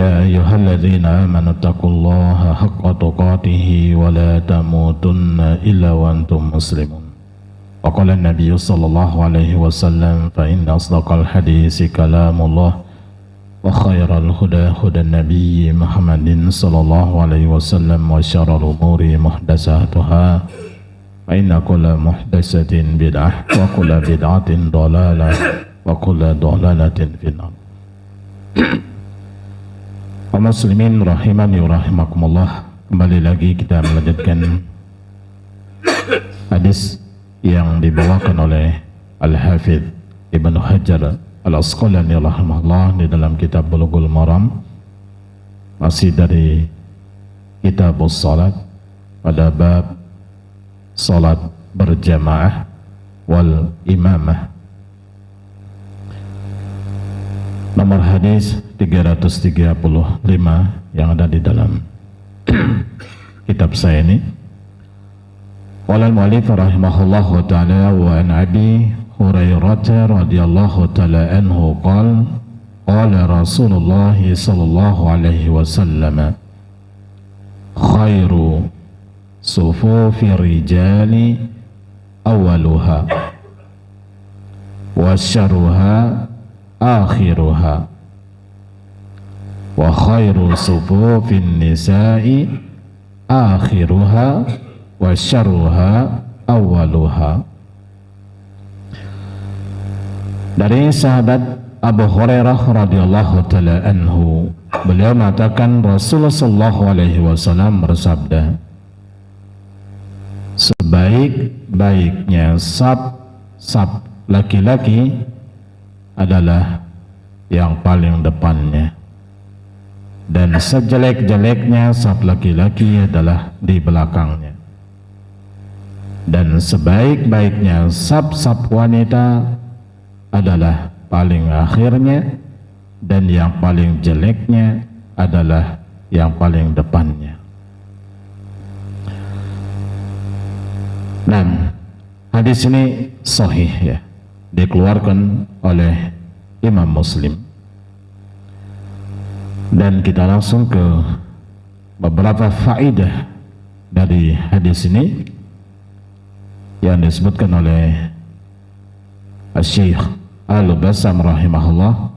يا أيها الذين آمنوا اتقوا الله حق تقاته ولا تموتن إلا وأنتم مسلمون. وقال النبي صلى الله عليه وسلم فإن أصدق الحديث كلام الله وخير الهدى هدى النبي محمد صلى الله عليه وسلم وشر الأمور محدثاتها فإن كل محدثة بدعة وكل بدعة ضلالة وكل ضلالة في النار. Kaum muslimin rahimani wa rahimakumullah, kembali lagi kita melanjutkan hadis yang dibawakan oleh Al-Hafidh Ibnu Hajar Al-Asqalani rahimahullah di dalam kitab Bulughul Maram, masih dari kitab salat pada bab salat berjamaah wal imamah. Nomor hadis 335 yang ada di dalam kitab saya ini. Qala al-mu'allif rahimahullahu ta'ala wa an Abi Hurairah radhiyallahu ta'ala anhu qala Rasulullah sallallahu alaihi wasallam khairu sufufi rijali awaluha wa syarruha akhiruha wa khairu sufufin nisa'i akhiruha wa syarruha awaluha. Dari sahabat Abu Hurairah radhiyallahu ta'ala anhu, beliau mengatakan Rasulullah sallallahu alaihi wasallam bersabda, sebaik-baiknya saf laki-laki adalah yang paling depannya, dan sejelek-jeleknya saf laki-laki adalah di belakangnya, dan sebaik-baiknya saf wanita adalah paling akhirnya, dan yang paling jeleknya adalah yang paling depannya. Nah, hadis ini sahih ya, dikeluarkan oleh Imam Muslim. Dan kita langsung ke beberapa faedah dari hadis ini yang disebutkan oleh Syekh Al-Bassam rahimahullah.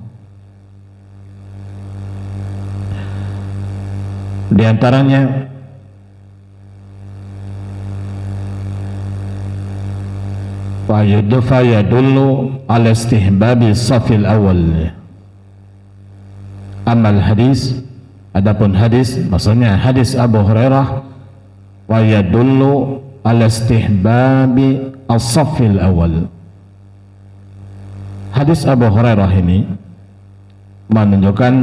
Di antaranya fayadullu ala istihbabi safil awal. Amal hadis, adapun hadis maksudnya hadis Abu Hurairah, fayadullu ala istihbabi as-safil awal. Hadis Abu Hurairah ini menunjukkan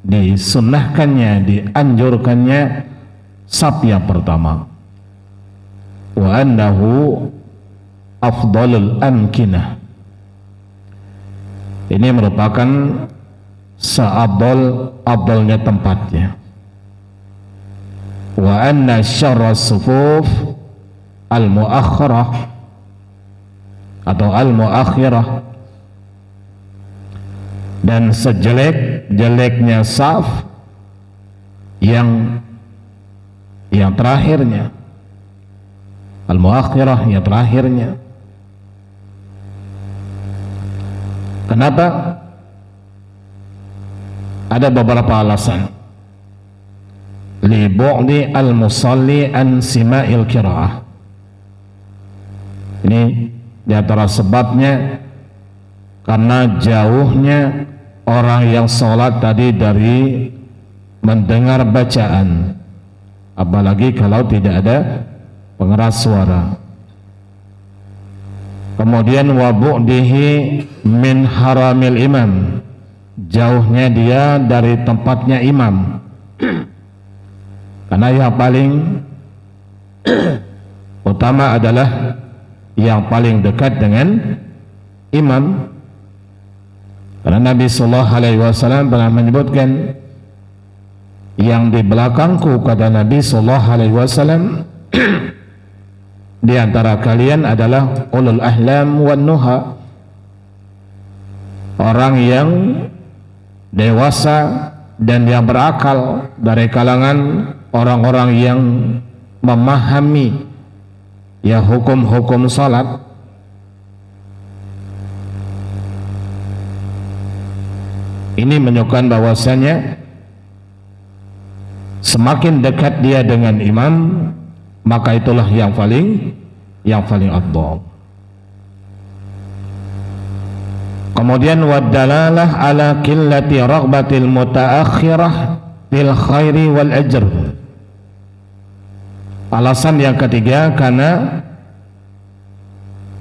disunnahkannya, dianjurkannya saf yang pertama, wa annahu afdalul amkinah. Ini merupakan seabdalnya tempatnya. Wa anna syarras sufuf al-muakhirah atau al-muakhirah, dan sejelek-jeleknya saf yang terakhirnya, al-muakhirah yang terakhirnya. Kenapa? Ada beberapa alasan. Li bu'di al-musalli an sima'il qira'ah. Ini di antara sebabnya karena jauhnya orang yang sholat tadi dari mendengar bacaan, apalagi kalau tidak ada pengeras suara. Kemudian wa bu'dihi min haramil imam, jauhnya dia dari tempatnya imam. Karena yang paling utama adalah yang paling dekat dengan imam. Karena Nabi sallallahu alaihi wasallam pernah menyebutkan, yang di belakangku, kata Nabi sallallahu alaihi wasallam, di antara kalian adalah ulul ahlam wan nuha, orang yang dewasa dan yang berakal dari kalangan orang-orang yang memahami ya hukum-hukum salat, ini menunjukkan bahwasanya semakin dekat dia dengan imam, maka itulah yang paling afdal. Kemudian wadalalah ala qillati raghbatil mutaakhirah fil khairi wal ajr. Alasan yang ketiga karena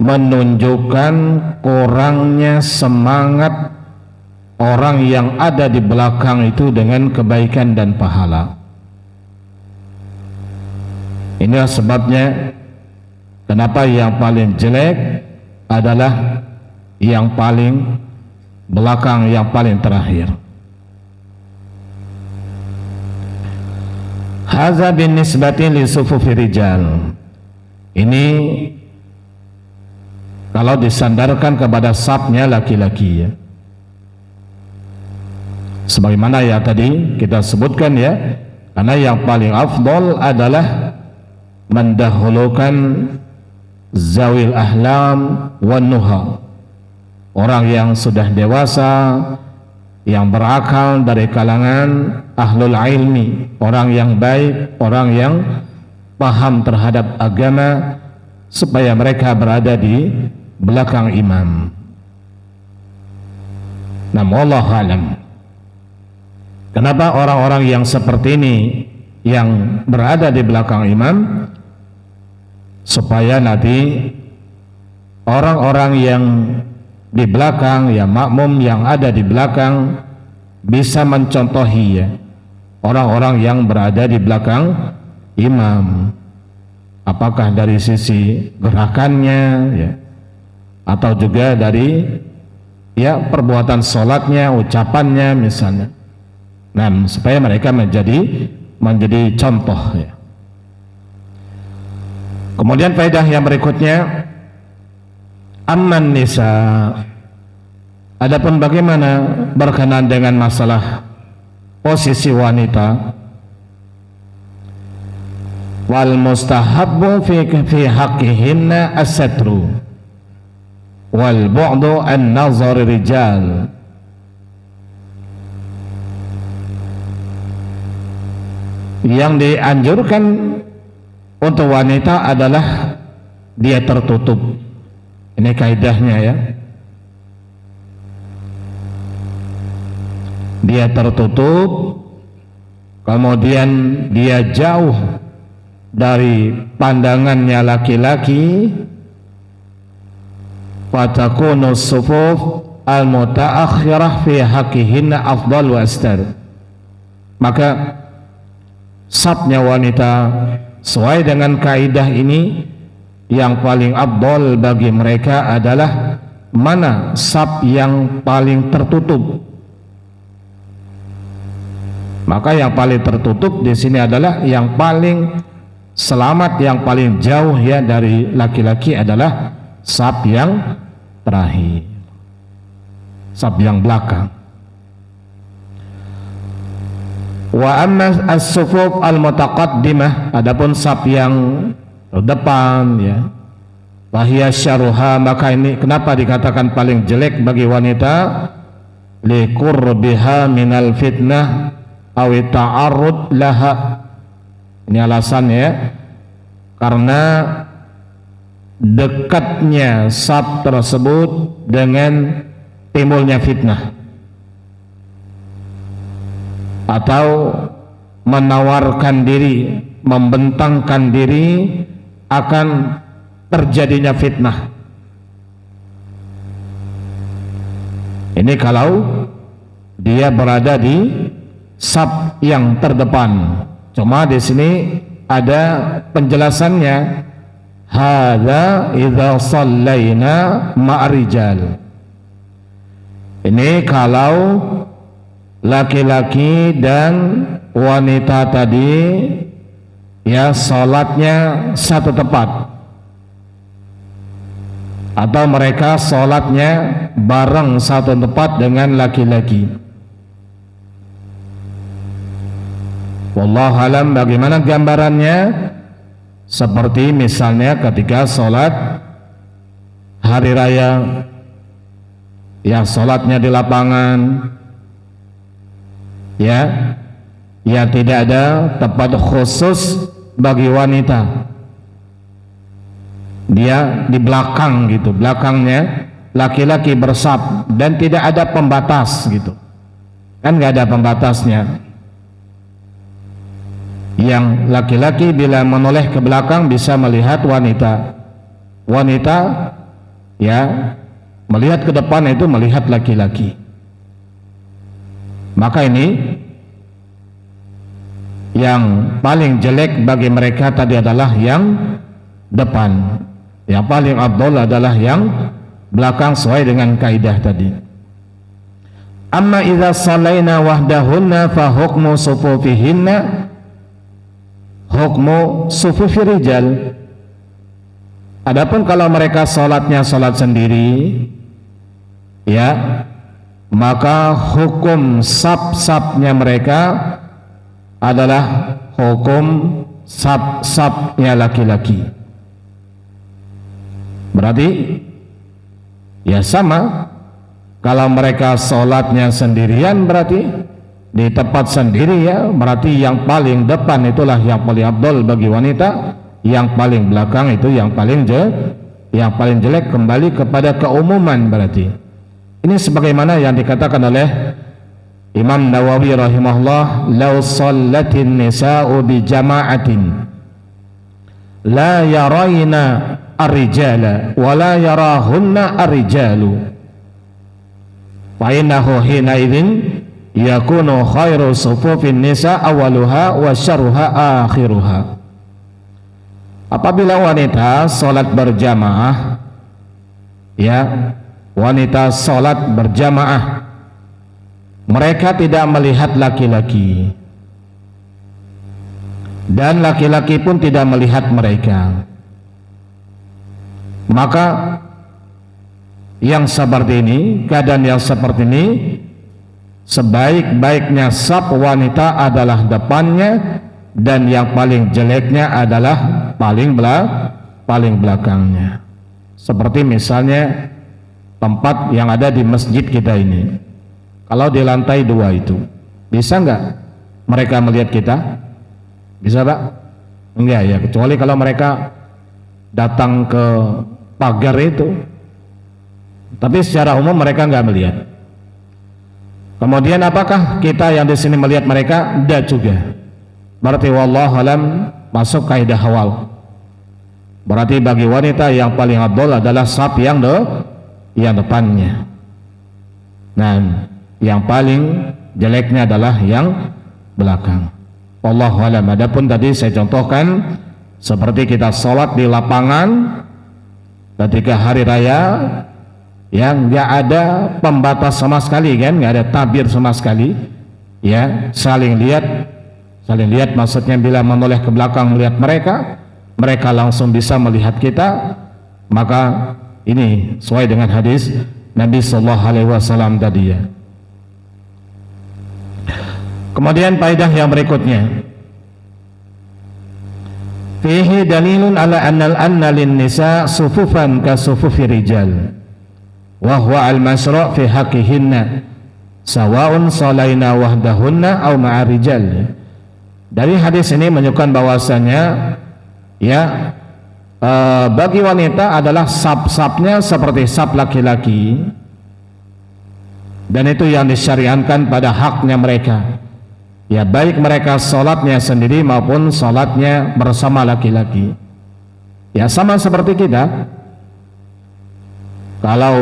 menunjukkan kurangnya semangat orang yang ada di belakang itu dengan kebaikan dan pahala. Inilah sebabnya kenapa yang paling jelek adalah yang paling belakang, yang paling terakhir. Hadza binisbati li sufufi rijal. Ini kalau disandarkan kepada safnya laki-laki ya. Sebagaimana ya tadi kita sebutkan ya, karena yang paling afdal adalah mendahulukan zawil ahlam wan nuha, orang yang sudah dewasa, yang berakal dari kalangan ahlul ilmi, orang yang baik, orang yang paham terhadap agama, supaya mereka berada di belakang imam. Namun wallahu alam, kenapa orang-orang yang seperti ini yang berada di belakang imam? Supaya nanti orang-orang yang di belakang, ya makmum yang ada di belakang bisa mencontohi ya orang-orang yang berada di belakang imam, apakah dari sisi gerakannya ya, atau juga dari ya perbuatan sholatnya, ucapannya misalnya. Nah, supaya mereka menjadi contoh ya. Kemudian faedah yang berikutnya, amman nisa, adapun bagaimana berkenaan dengan masalah posisi wanita, wal mustahabbu fi haqqihinna as-satru wal bu'du an nazar rijal. Yang dianjurkan untuk wanita adalah dia tertutup. Ini kaidahnya ya. Dia tertutup, kemudian dia jauh dari pandangannya laki-laki. Fatakunu sufuf al-mutaakhirah fi haqqihinna afdal wa astar. Maka safnya wanita sesuai dengan kaidah ini, yang paling afdal bagi mereka adalah mana saf yang paling tertutup. Maka yang paling tertutup di sini adalah yang paling selamat, yang paling jauh ya dari laki-laki adalah saf yang terakhir, saf yang belakang. Wa amma as-sufuf al-mutaqaddimah, adapun saf yang terdepan ya, fahiya syarruha, maka ini kenapa dikatakan paling jelek bagi wanita? Li qurbiha minal fitnah aw ta'arrud laha. Ini alasannya ya, karena dekatnya saf tersebut dengan timbulnya fitnah atau menawarkan diri, membentangkan diri akan terjadinya fitnah. Ini kalau dia berada di saf yang terdepan. Cuma di sini ada penjelasannya. Hadza idza shallaina ma'rijal. Ini kalau laki-laki dan wanita tadi ya sholatnya satu tempat, atau mereka sholatnya bareng satu tempat dengan laki-laki. Wallahu alam bagaimana gambarannya, seperti misalnya ketika sholat hari raya, yang sholatnya di lapangan, ya tidak ada tempat khusus bagi wanita, dia di belakang gitu, belakangnya laki-laki bersaf dan tidak ada pembatas gitu kan, nggak ada pembatasnya. Yang laki-laki bila menoleh ke belakang bisa melihat wanita, ya melihat ke depan itu melihat laki-laki. Maka ini yang paling jelek bagi mereka tadi adalah yang depan, yang paling afdal adalah yang belakang sesuai dengan kaidah tadi. Amma idza shallaina wahdahunna fa hukmu sufufihinna hukmu sufufi rijal. Adapun kalau mereka salatnya salat sendiri, ya maka hukum saf-safnya mereka adalah hukum saf-safnya laki-laki. Berarti ya sama, kalau mereka sholatnya sendirian berarti di tempat sendiri, ya berarti yang paling depan itulah yang paling abdul bagi wanita, yang paling belakang itu yang paling jelek, kembali kepada keumuman. Berarti ini sebagaimana yang dikatakan oleh Imam Nawawi rahimahullah, law shallatin nisa'u bi jama'atin la yarayna ar-rijala wa la yarahunna ar-rijalu fa innahu hina idzin yakunu khairu sufufin nisa awaluha wa syarruha akhiruha. Apabila wanita salat berjamaah, ya wanita salat berjamaah, mereka tidak melihat laki-laki dan laki-laki pun tidak melihat mereka, maka yang seperti ini, keadaan yang seperti ini, sebaik-baiknya saf wanita adalah depannya, dan yang paling jeleknya adalah paling belakangnya. Seperti misalnya tempat yang ada di masjid kita ini, kalau di lantai 2 itu bisa nggak mereka melihat kita? Bisa Pak? Enggak ya, kecuali kalau mereka datang ke pagar itu, tapi secara umum mereka nggak melihat. Kemudian apakah kita yang di sini melihat mereka? Tidak juga. Berarti wallahu alam masuk kaidah awal. Berarti bagi wanita yang paling afdal adalah saf yang depannya. Nah, yang paling jeleknya adalah yang belakang. Wallahu alam. Adapun tadi saya contohkan seperti kita sholat di lapangan ketika hari raya, yang nggak ada pembatas sama sekali kan, nggak ada tabir sama sekali, ya saling lihat maksudnya bila menoleh ke belakang melihat mereka langsung bisa melihat kita, maka ini sesuai dengan hadis Nabi Sallallahu Alaihi Wasallam tadi ya. Kemudian faedah yang berikutnya, fihi dalilun ala anna lin nisa sufufan ka sufufi rijal wa huwa al masru' fi haqqihinna sawa'un salaina wahdahunna aw ma'a rijal. Dari hadis ini menunjukkan bahwasanya ya bagi wanita adalah saf-safnya seperti saf laki-laki, dan itu yang disyariatkan pada haknya mereka, ya baik mereka sholatnya sendiri maupun sholatnya bersama laki-laki. Ya sama seperti kita, kalau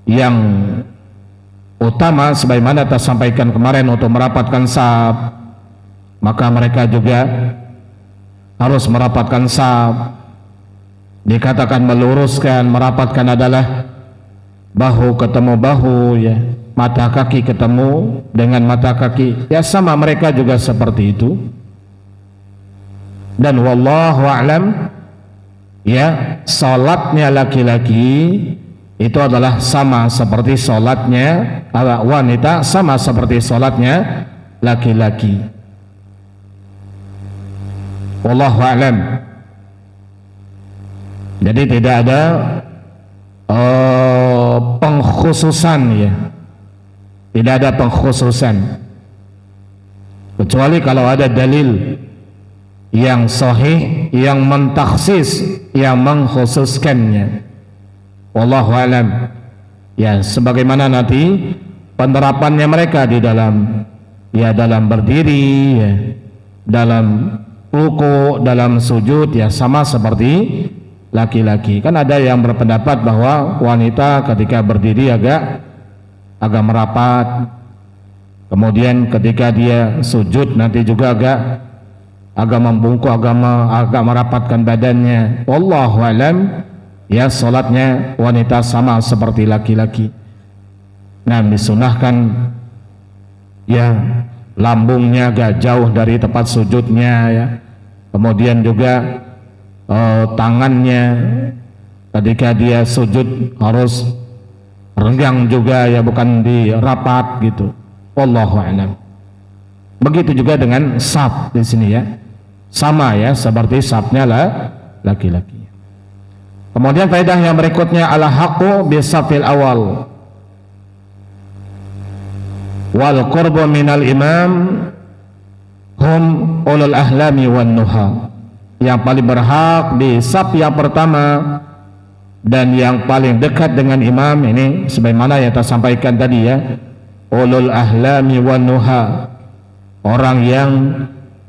yang utama sebagaimana kita sampaikan kemarin untuk merapatkan saf, maka mereka juga harus merapatkan saf. Dikatakan meluruskan, merapatkan adalah bahu ketemu bahu, ya mata kaki ketemu dengan mata kaki, ya sama mereka juga seperti itu. Dan wallahu a'lam, ya salatnya laki-laki itu adalah sama seperti salatnya wanita, sama seperti salatnya laki-laki. Wallahu a'lam. Jadi tidak ada pengkhususan ya. Tidak ada pengkhususan. Kecuali kalau ada dalil yang sahih yang mentaksis, yang mengkhususkannya. Wallahu a'lam. Ya, sebagaimana nanti penerapannya mereka di dalam dalam berdiri, ya, dalam ruku, dalam sujud, ya sama seperti laki-laki. Kan ada yang berpendapat bahwa wanita ketika berdiri agak merapat, kemudian ketika dia sujud nanti juga agak membungkuk, agak merapatkan badannya. Wallahu alam, ya salatnya wanita sama seperti laki-laki. Nah, disunahkan ya lambungnya agak jauh dari tempat sujudnya, ya. Kemudian juga tangannya ketika dia sujud harus renggang juga, ya, bukan dirapat gitu. Wallahu a'lam. Begitu juga dengan saf di sini, ya. Sama ya seperti safnya laki-laki. Kemudian faedah yang berikutnya, ala haqqu bisafil awal wal qurbu minal imam hum ulul ahlami wan nuha. Yang paling berhak di saf yang pertama dan yang paling dekat dengan imam ini sebagaimana yang kita sampaikan tadi, ya, ulul ahlami wan nuha, orang yang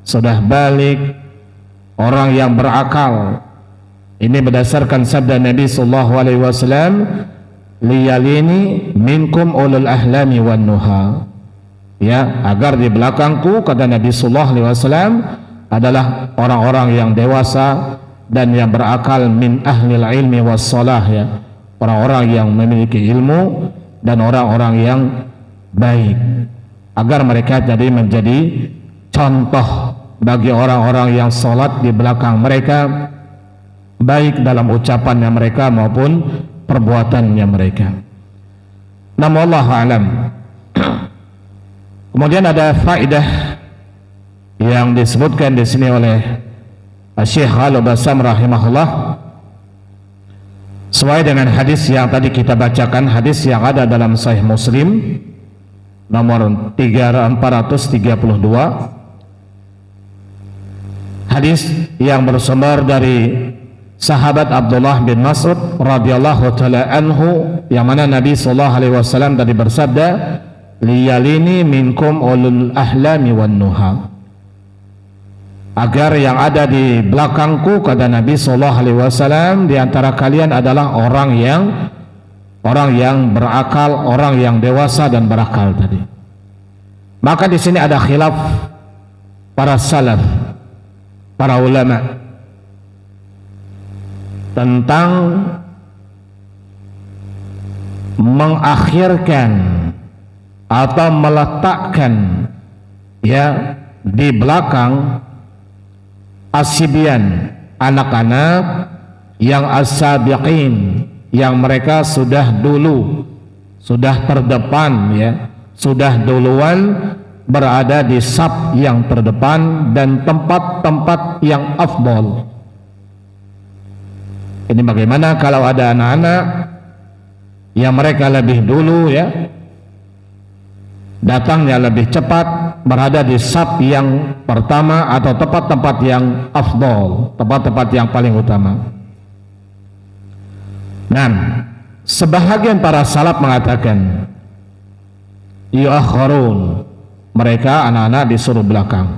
sudah balik, orang yang berakal. Ini berdasarkan sabda Nabi sallallahu alaihi wasallam, liyalini minkum ulul ahlami wan nuha. Ya, agar di belakangku, kata Nabi sallallahu alaihi wasallam, adalah orang-orang yang dewasa dan yang berakal, min ahlil ilmi was salah, ya, orang-orang yang memiliki ilmu dan orang-orang yang baik, agar mereka jadi menjadi contoh bagi orang-orang yang salat di belakang mereka, baik dalam ucapannya mereka maupun perbuatannya mereka. Namun wallahu alam. Kemudian ada faedah yang disebutkan di sini oleh Syekh Al-Bassam rahimahullah, sesuai dengan hadis yang tadi kita bacakan, hadis yang ada dalam Sahih Muslim nomor 432, hadis yang bersumber dari sahabat Abdullah bin Mas'ud radhiyallahu taala anhu, yang mana Nabi sallallahu alaihi wasallam tadi bersabda, liyalini minkum ulul ahlami wan nuha, agar yang ada di belakangku, kata Nabi sallallahu alaihi wasallam, di antara kalian adalah orang yang berakal, orang yang dewasa dan berakal tadi. Maka di sini ada khilaf para salaf, para ulama tentang mengakhirkan atau meletakkan, ya, di belakang asyibian, anak-anak yang as-sabiqin, yang mereka sudah dulu, sudah terdepan, ya, sudah duluan berada di saf yang terdepan dan tempat-tempat yang afdal. Ini bagaimana kalau ada anak-anak yang mereka lebih dulu, ya, datangnya lebih cepat, berada di saf yang pertama atau tempat-tempat yang afdal, tempat-tempat yang paling utama. Nah, sebahagian para salaf mengatakan yu'akharun, mereka anak-anak disuruh belakang.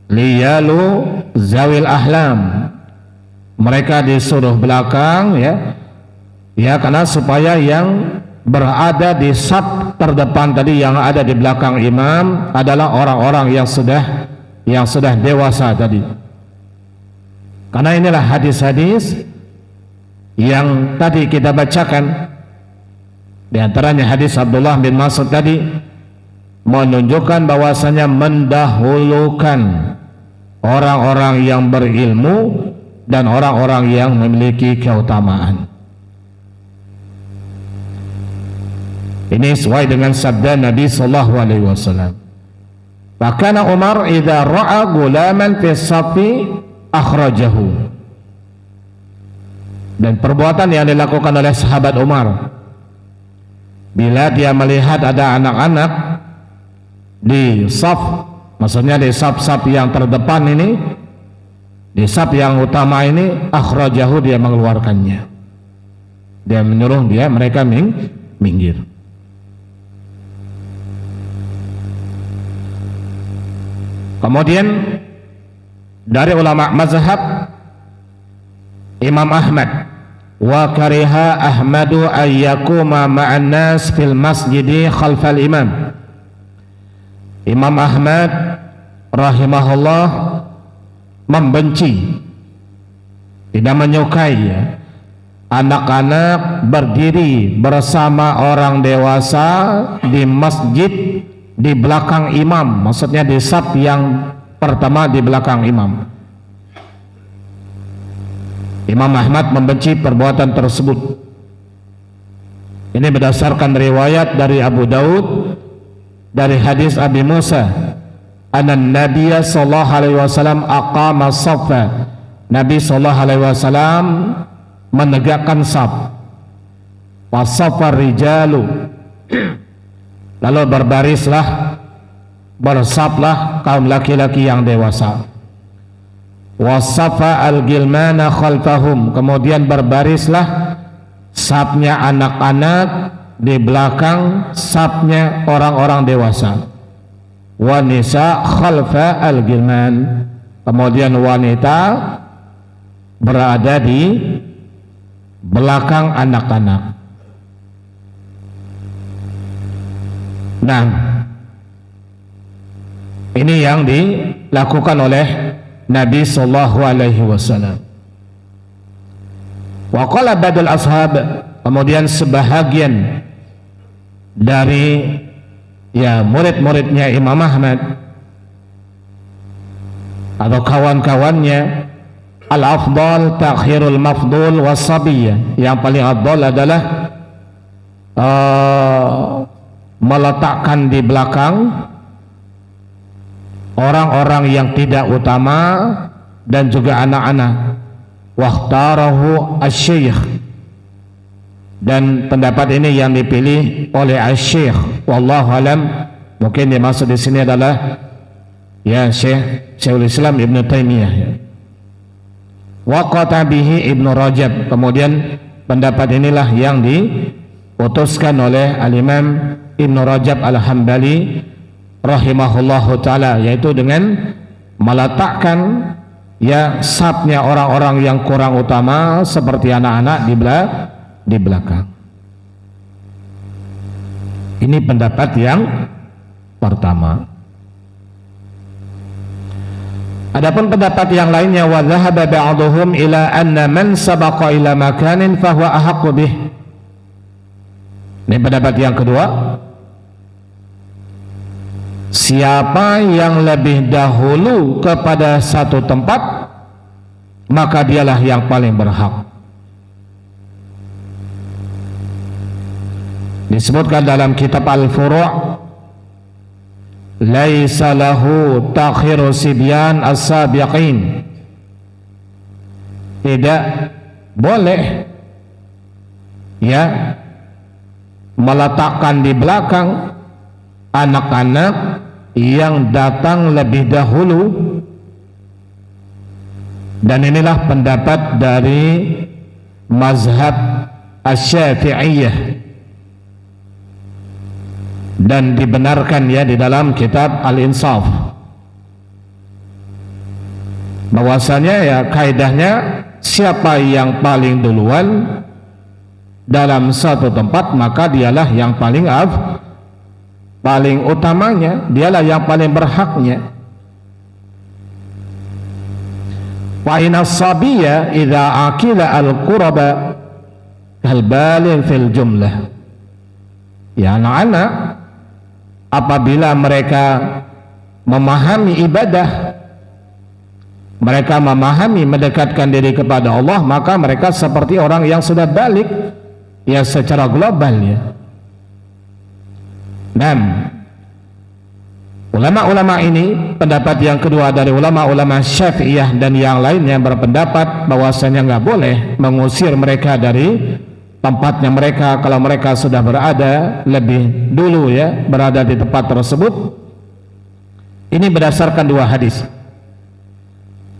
Liyalu zawil ahlam, mereka disuruh belakang, ya, ya, karena supaya yang berada di saf terdepan tadi, yang ada di belakang imam, adalah orang-orang yang sudah dewasa tadi. Karena inilah hadis-hadis yang tadi kita bacakan, di antaranya hadis Abdullah bin Mas'ud tadi, menunjukkan bahwasanya mendahulukan orang-orang yang berilmu dan orang-orang yang memiliki keutamaan. Ini sesuai dengan sabda Nabi sallallahu alaihi wasallam. Bahkan Umar idza ra'a gulaman fi safi akhrajahu. Dan perbuatan yang dilakukan oleh sahabat Umar, bila dia melihat ada anak-anak di saf, maksudnya di saf-saf yang terdepan ini, di saf yang utama ini, akhrajahu, dia mengeluarkannya. Dia menyuruh mereka minggir. Kemudian dari ulama mazhab Imam Ahmad, wa kariha Ahmadu ayyakuma ma'an nas fil masjidi khalfal imam. Imam Ahmad rahimahullah membenci, tidak menyukai anak-anak berdiri bersama orang dewasa di masjid di belakang imam, maksudnya di saf yang pertama di belakang imam. Imam Ahmad membenci perbuatan tersebut. Ini berdasarkan riwayat dari Abu Daud dari hadis Abi Musa, anna Nabiya sallallahu alaihi wasallam aqama saffa. Nabi sallallahu alaihi wasallam menegakkan saf. Wasafar rijalu, lalu berbarislah, bersaflah kaum laki-laki yang dewasa. Wasafa al-gilmana khalfahum, kemudian berbarislah safnya anak-anak di belakang safnya orang-orang dewasa. Wa nisa khalfa al-gilman, kemudian wanita berada di belakang anak-anak. Nah, ini yang dilakukan oleh Nabi sallallahu alaihi wasallam. Wa qala badal ashab, kemudian sebahagian dari murid-muridnya Imam Ahmad atau kawan-kawannya, al-afdal takhirul mafdul wasabiyah, yang paling afdal adalah meletakkan di belakang orang-orang yang tidak utama dan juga anak-anak. Wakhtarahu asy-syekh, dan pendapat ini yang dipilih oleh asy-syekh, wallahu alam, mungkin dimaksud di sini adalah Syekhul Islam Ibnu Taimiyah. Wa qata bihi Ibnu Rajab, kemudian pendapat inilah yang diputuskan oleh al-Imam Ibnu Rajab al-Hambali rahimahullahu ta'ala, yaitu dengan meletakkan safnya orang-orang yang kurang utama seperti anak-anak di belakang. Ini pendapat yang pertama. Adapun pendapat yang lainnya, wa dhahaba ba'dhum ila anna man sabaqa ila makanin fahuwa ahaqqu bih. Ini pendapat yang kedua. Siapa yang lebih dahulu kepada satu tempat, maka dialah yang paling berhak. Disebutkan dalam kitab Al-Furu', laisa lahu takhiru sibyan as-sabiqin. Tidak boleh meletakkan di belakang anak-anak yang datang lebih dahulu. Dan inilah pendapat dari mazhab Asy-Syafi'iyah, dan dibenarkan di dalam kitab Al-Insaf, bahwasanya kaidahnya siapa yang paling duluan dalam satu tempat, maka dialah yang paling utamanya, dialah yang paling berhaknya. Wa inna as-sabiyya idza akila al-qurba kal baligh fil jumlah. Anak-anak apabila mereka memahami ibadah, mereka memahami mendekatkan diri kepada Allah, maka mereka seperti orang yang sudah balik secara global. Ulama-ulama ini, pendapat yang kedua dari ulama-ulama Syafi'iyah dan yang lainnya berpendapat bahwasanya nggak boleh mengusir mereka dari tempatnya mereka kalau mereka sudah berada lebih dulu ya, berada di tempat tersebut. Ini berdasarkan dua hadis.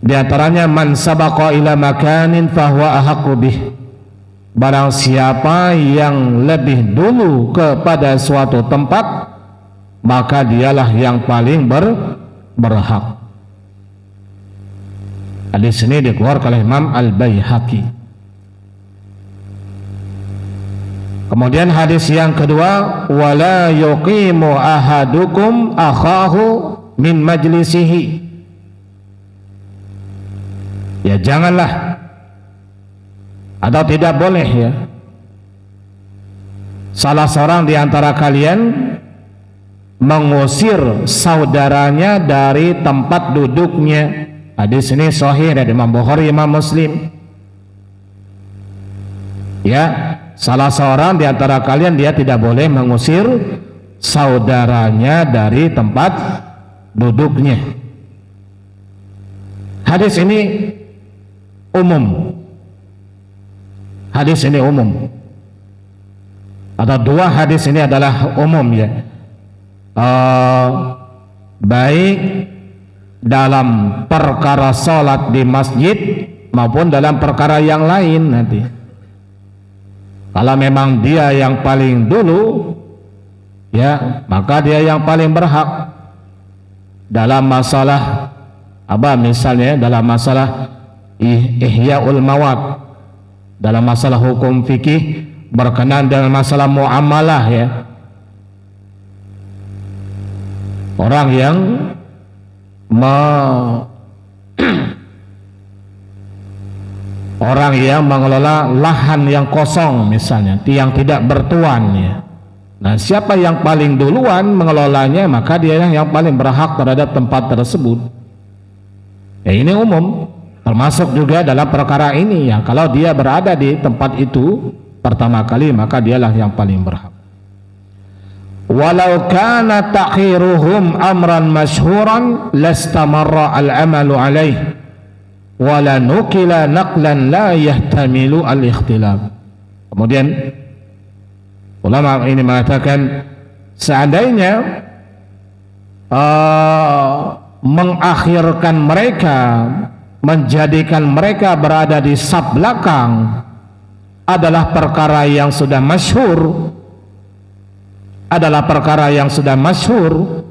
Di antaranya, man sabaqa ila makanin fahuwa ahaqqu bih. Barang siapa yang lebih dulu kepada suatu tempat, maka dialah yang paling berhak. Hadis ini dikeluarkan oleh Imam Al-Baihaqi. Kemudian hadis yang kedua, wala yuqimu ahadukum akhahu min majlisihi. Ya janganlah atau tidak boleh ya salah seorang di antara kalian mengusir saudaranya dari tempat duduknya. Hadis ini sahih dari Imam Bukhari, Imam Muslim. Ya, salah seorang di antara kalian dia tidak boleh mengusir saudaranya dari tempat duduknya. Hadis ini umum. Hadis ini umum. Atau dua hadis ini adalah umum ya. Baik dalam perkara sholat di masjid maupun dalam perkara yang lain nanti. Kalau memang dia yang paling dulu ya, maka dia yang paling berhak dalam masalah apa, misalnya dalam masalah ihyaul mawad, dalam masalah hukum fikih berkenaan dengan masalah muamalah ya. Orang yang orang yang mengelola lahan yang kosong misalnya, yang tidak bertuan ya. Nah, siapa yang paling duluan mengelolanya, maka dia yang paling berhak terhadap tempat tersebut. Ya, ini umum, termasuk juga dalam perkara ini ya. Kalau dia berada di tempat itu pertama kali, maka dialah yang paling berhak. Walau kana takhiruhum amran masyhuran lastamarra al-amalu alaih wala nukila naqlan la yahtamilu al-ikhtilaf. Kemudian ulama ini mengatakan, seandainya mengakhirkan mereka, menjadikan mereka berada di saf belakang adalah perkara yang sudah masyhur, adalah perkara yang sudah masyhur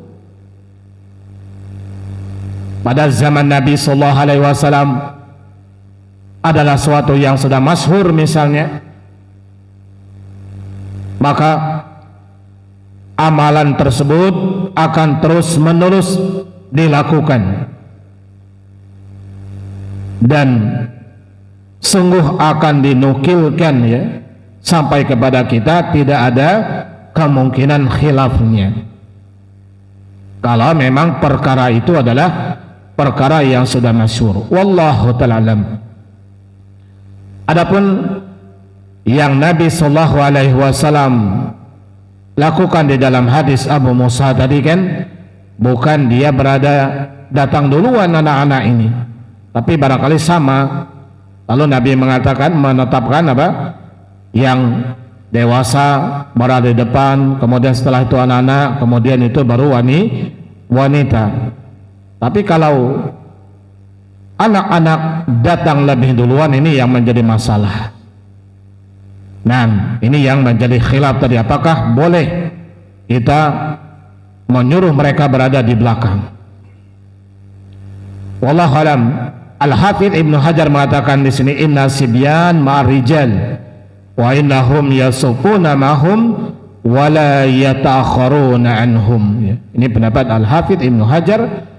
pada zaman Nabi sallallahu alaihi wasallam, adalah suatu yang sudah masyhur misalnya, maka amalan tersebut akan terus menerus dilakukan dan sungguh akan dinukilkan ya sampai kepada kita, tidak ada kemungkinan khilafnya kalau memang perkara itu adalah perkara yang sudah masyhur. Wallahu ta'ala alam. Adapun yang Nabi sallallahu alaihi wasallam lakukan di dalam hadis Abu Musa tadi kan, bukan dia berada datang duluan anak-anak ini, tapi barangkali sama. Lalu Nabi mengatakan, menetapkan apa, yang dewasa berada di depan, kemudian setelah itu anak-anak, kemudian itu baru wanita. Tapi kalau anak-anak datang lebih duluan, ini yang menjadi masalah. Nah, ini yang menjadi khilaf tadi, apakah boleh kita menyuruh mereka berada di belakang? Wallahu alam. Al-Hafidz Ibnu Hajar mengatakan di sini, inna sibyan ma'ar rijal wa innahum yasufuna ma'hum wa la yata'akharuna anhum. Ya. Ini pendapat Al-Hafidz Ibnu Hajar,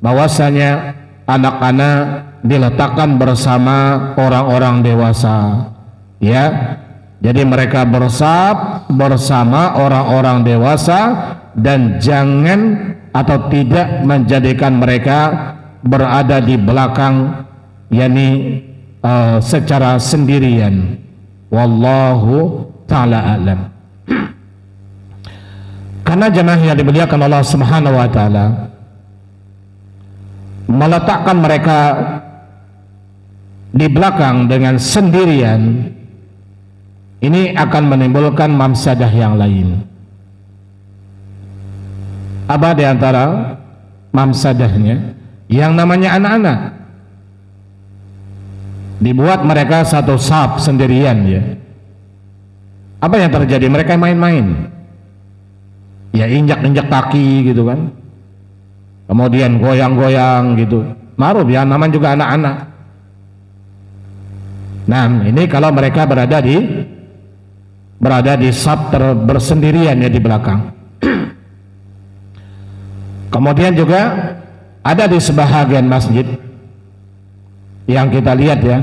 bahwasanya anak-anak diletakkan bersama orang-orang dewasa. Ya. Jadi mereka bersaf bersama orang-orang dewasa dan jangan atau tidak menjadikan mereka berada di belakang, yakni secara sendirian. Wallahu ta'ala alam. Karena jemaah yang dimuliakan Allah Subhanahu wa taala, meletakkan mereka di belakang dengan sendirian ini akan menimbulkan mafsadah yang lain. Apa di antara mafsadahnya? Yang namanya anak-anak, dibuat mereka satu saf sendirian, ya. Apa yang terjadi? Mereka main-main, ya, injak-injak kaki gitu kan, kemudian goyang-goyang gitu. Ma'ruf ya, namanya juga anak-anak. Nah, ini kalau mereka berada di saf bersendirian, ya, di belakang. Kemudian juga ada di sebahagian masjid yang kita lihat, ya,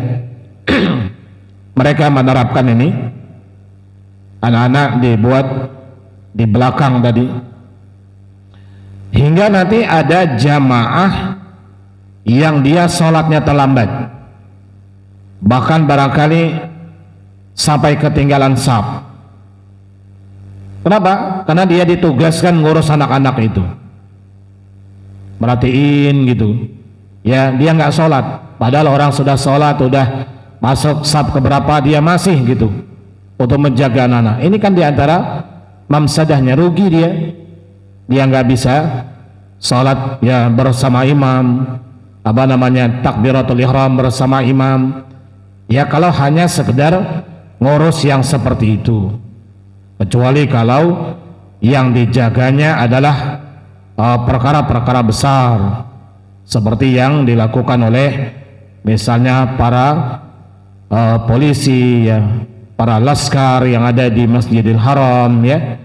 mereka menerapkan ini, anak-anak dibuat di belakang tadi, hingga nanti ada jamaah yang dia sholatnya terlambat, bahkan barangkali sampai ketinggalan saf. Kenapa? Karena dia ditugaskan ngurus anak-anak itu, merhatiin gitu, ya, dia nggak sholat, padahal orang sudah sholat, udah masuk saf keberapa, dia masih gitu untuk menjaga anak-anak. Ini kan diantara mafsadahnya, rugi dia nggak bisa sholat, ya, bersama imam, apa namanya, takbiratul ihram bersama imam, ya, kalau hanya sekedar ngurus yang seperti itu. Kecuali kalau yang dijaganya adalah perkara-perkara besar seperti yang dilakukan oleh misalnya para polisi, ya, para laskar yang ada di Masjidil Haram, ya,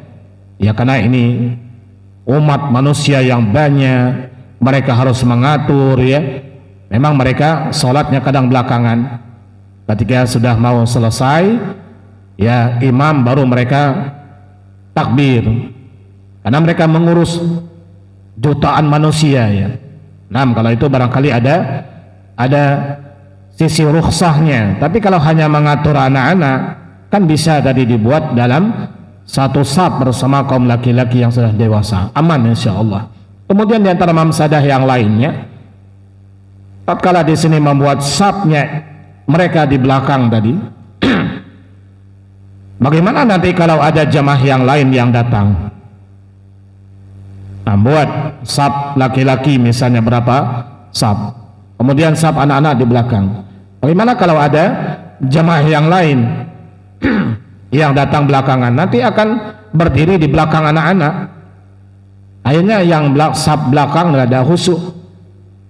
ya, karena ini umat manusia yang banyak, mereka harus mengatur, ya. Memang mereka sholatnya kadang belakangan, ketika sudah mau selesai, ya, imam baru mereka takbir, karena mereka mengurus jutaan manusia, ya. Nah, kalau itu barangkali ada sisi rukhsahnya. Tapi kalau hanya mengatur anak-anak, kan bisa tadi dibuat dalam satu saf bersama kaum laki-laki yang sudah dewasa, aman insyaallah. Kemudian di antara mafsadah yang lainnya, tatkala di sini membuat safnya mereka di belakang tadi, bagaimana nanti kalau ada jamaah yang lain yang datang? Nah, buat saf laki-laki misalnya berapa saf, kemudian saf anak-anak di belakang. Bagaimana kalau ada jamaah yang lain yang datang belakangan, nanti akan berdiri di belakang anak-anak. Akhirnya yang saf belakang nggak ada khusyuk,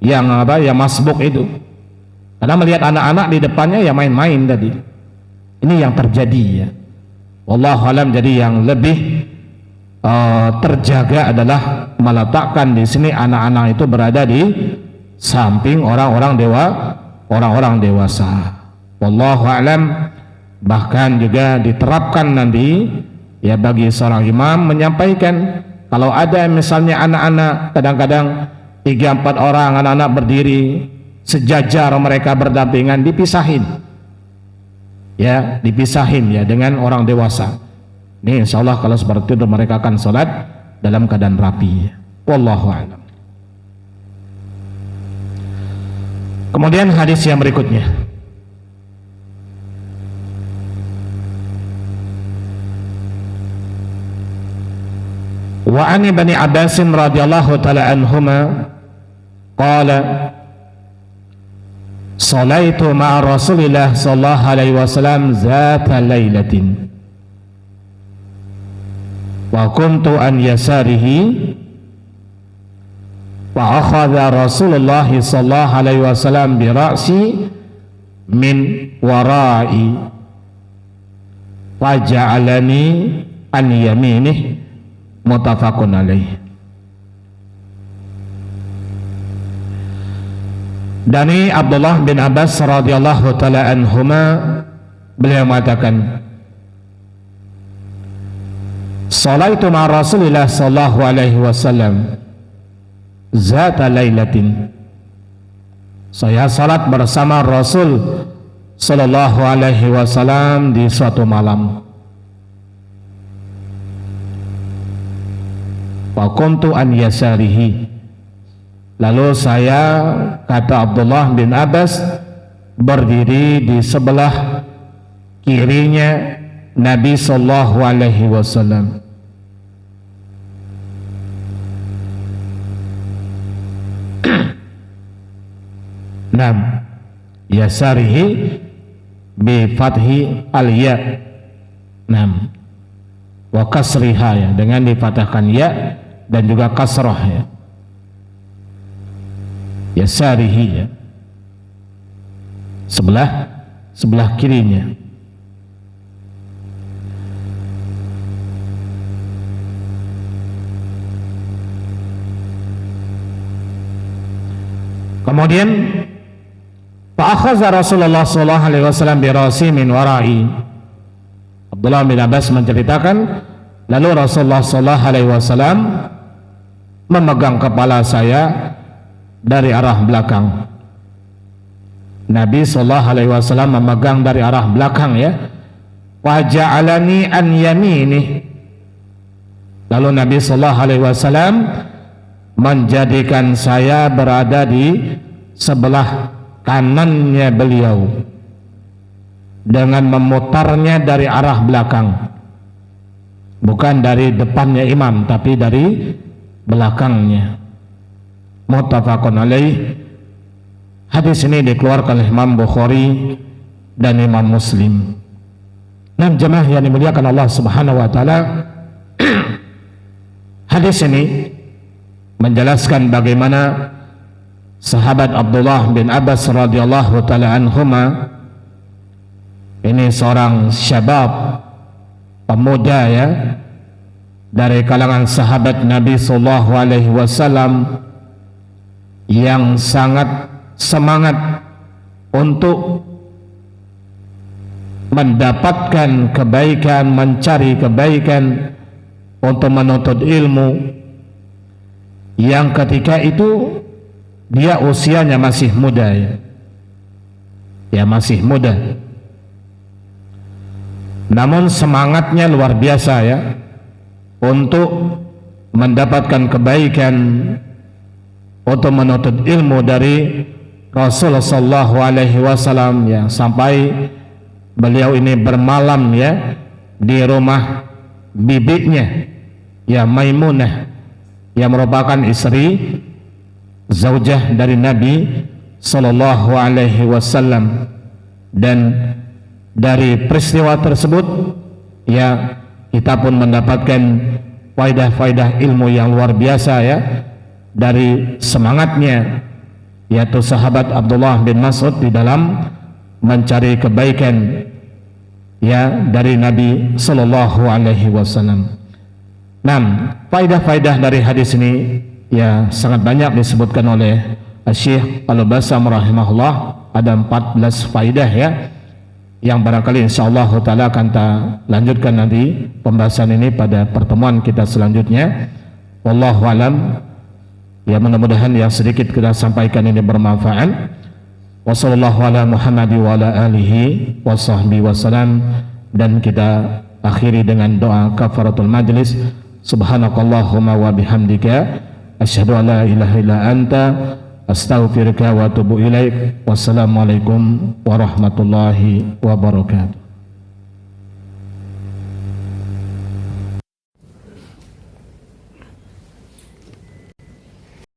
yang masbuk itu, karena melihat anak-anak di depannya ya main-main tadi. Ini yang terjadi, ya. Wallahu alam. Jadi yang lebih terjaga adalah meletakkan di sini anak-anak itu berada di samping orang-orang dewasa. Wallahu alam. Bahkan juga diterapkan nanti, ya, bagi seorang imam menyampaikan kalau ada misalnya anak-anak, kadang-kadang 3-4 orang anak-anak berdiri sejajar, mereka berdampingan, dipisahin, ya, dengan orang dewasa. Ini insya Allah kalau seperti itu mereka akan sholat dalam keadaan rapi. Wallahu a'lam. Kemudian hadis yang berikutnya, wa an Ibni Abbas radhiyallahu ta'ala anhuma qala shalaitu ma'a Rasulillah sallallahu alaihi wasallam zata lailatin wa kuntu an yasarihi wa akhadha Rasulullah sallallahu alaihi wasallam bi ra'si min wara'i wa ja'alani an yaminih, muttafaqun alaih. Dari Abdullah bin Abbas radhiyallahu taala anhuma, beliau mengatakan, shalaitu ma Rasulillah sallallahu alaihi wasallam zata lailatin, saya salat bersama Rasul sallallahu alaihi wasallam di suatu malam. Wa kuntu an yasarihi. Lalu saya, kata Abdullah bin Abbas, berdiri di sebelah kirinya Nabi sallallahu alaihi wasallam. Nam yasarihi bi fathi al-ya. Nam wa kasriha, ya, dengan difathahkan ya dan juga kasrah, ya. Yasarihi, ya, sebelah kirinya. Kemudian fa'akhadha Rasulullah sallallahu alaihi wasallam bi rasi min wara'i. Abdullah bin Abbas menceritakan, lalu Rasulullah sallallahu alaihi wasallam memegang kepala saya dari arah belakang. Nabi sallallahu alaihi wasallam memegang dari arah belakang, ya. Wa ja'alani an yamini. Lalu Nabi sallallahu alaihi wasallam menjadikan saya berada di sebelah kanannya beliau dengan memutarnya dari arah belakang, bukan dari depannya imam tapi dari belakangnya. Muttafaqun alaih. Hadis ini dikeluarkan oleh Imam Bukhari dan Imam Muslim. Nah, jemaah yang dimuliakan Allah Subhanahu wa taala, hadis ini menjelaskan bagaimana sahabat Abdullah bin Abbas radhiyallahu taala anhuma, ini seorang syabab, pemuda, ya, dari kalangan sahabat Nabi sallallahu alaihi wasallam yang sangat semangat untuk mendapatkan kebaikan, mencari kebaikan, untuk menuntut ilmu, yang ketika itu dia usianya masih muda, ya, masih muda, namun semangatnya luar biasa, ya, untuk mendapatkan kebaikan, untuk menuntut ilmu dari Rasulullah sallallahu alaihi wasallam, ya, sampai beliau ini bermalam, ya, di rumah bibinya, ya, Maimunah, yang merupakan istri zaujah dari Nabi sallallahu alaihi wasallam. Dan dari peristiwa tersebut, ya, kita pun mendapatkan faidah-faidah ilmu yang luar biasa, ya, dari semangatnya, yaitu sahabat Abdullah bin Mas'ud di dalam mencari kebaikan, ya, dari Nabi sallallahu alaihi wasallam. Nah, faidah-faidah dari hadis ini, ya, sangat banyak disebutkan oleh Syekh Al-Bassam rahimahullah. Ada 14 faidah, ya, yang barangkali insyaallah taala akan kita lanjutkan nanti pembahasan ini pada pertemuan kita selanjutnya. Wallahu alam. Ya, mudah-mudahan yang sedikit kita sampaikan ini bermanfaat. Wassallallahu ala Muhammadi wa ala alihi wa sahbihi wasallam. Dan kita akhiri dengan doa kafaratul majlis. Subhanakallahumma wa bihamdika asyhadu an la ilaha illa anta astaghfiruka wa atubu ilaik. Wassalamualaikum warahmatullahi wabarakatuh.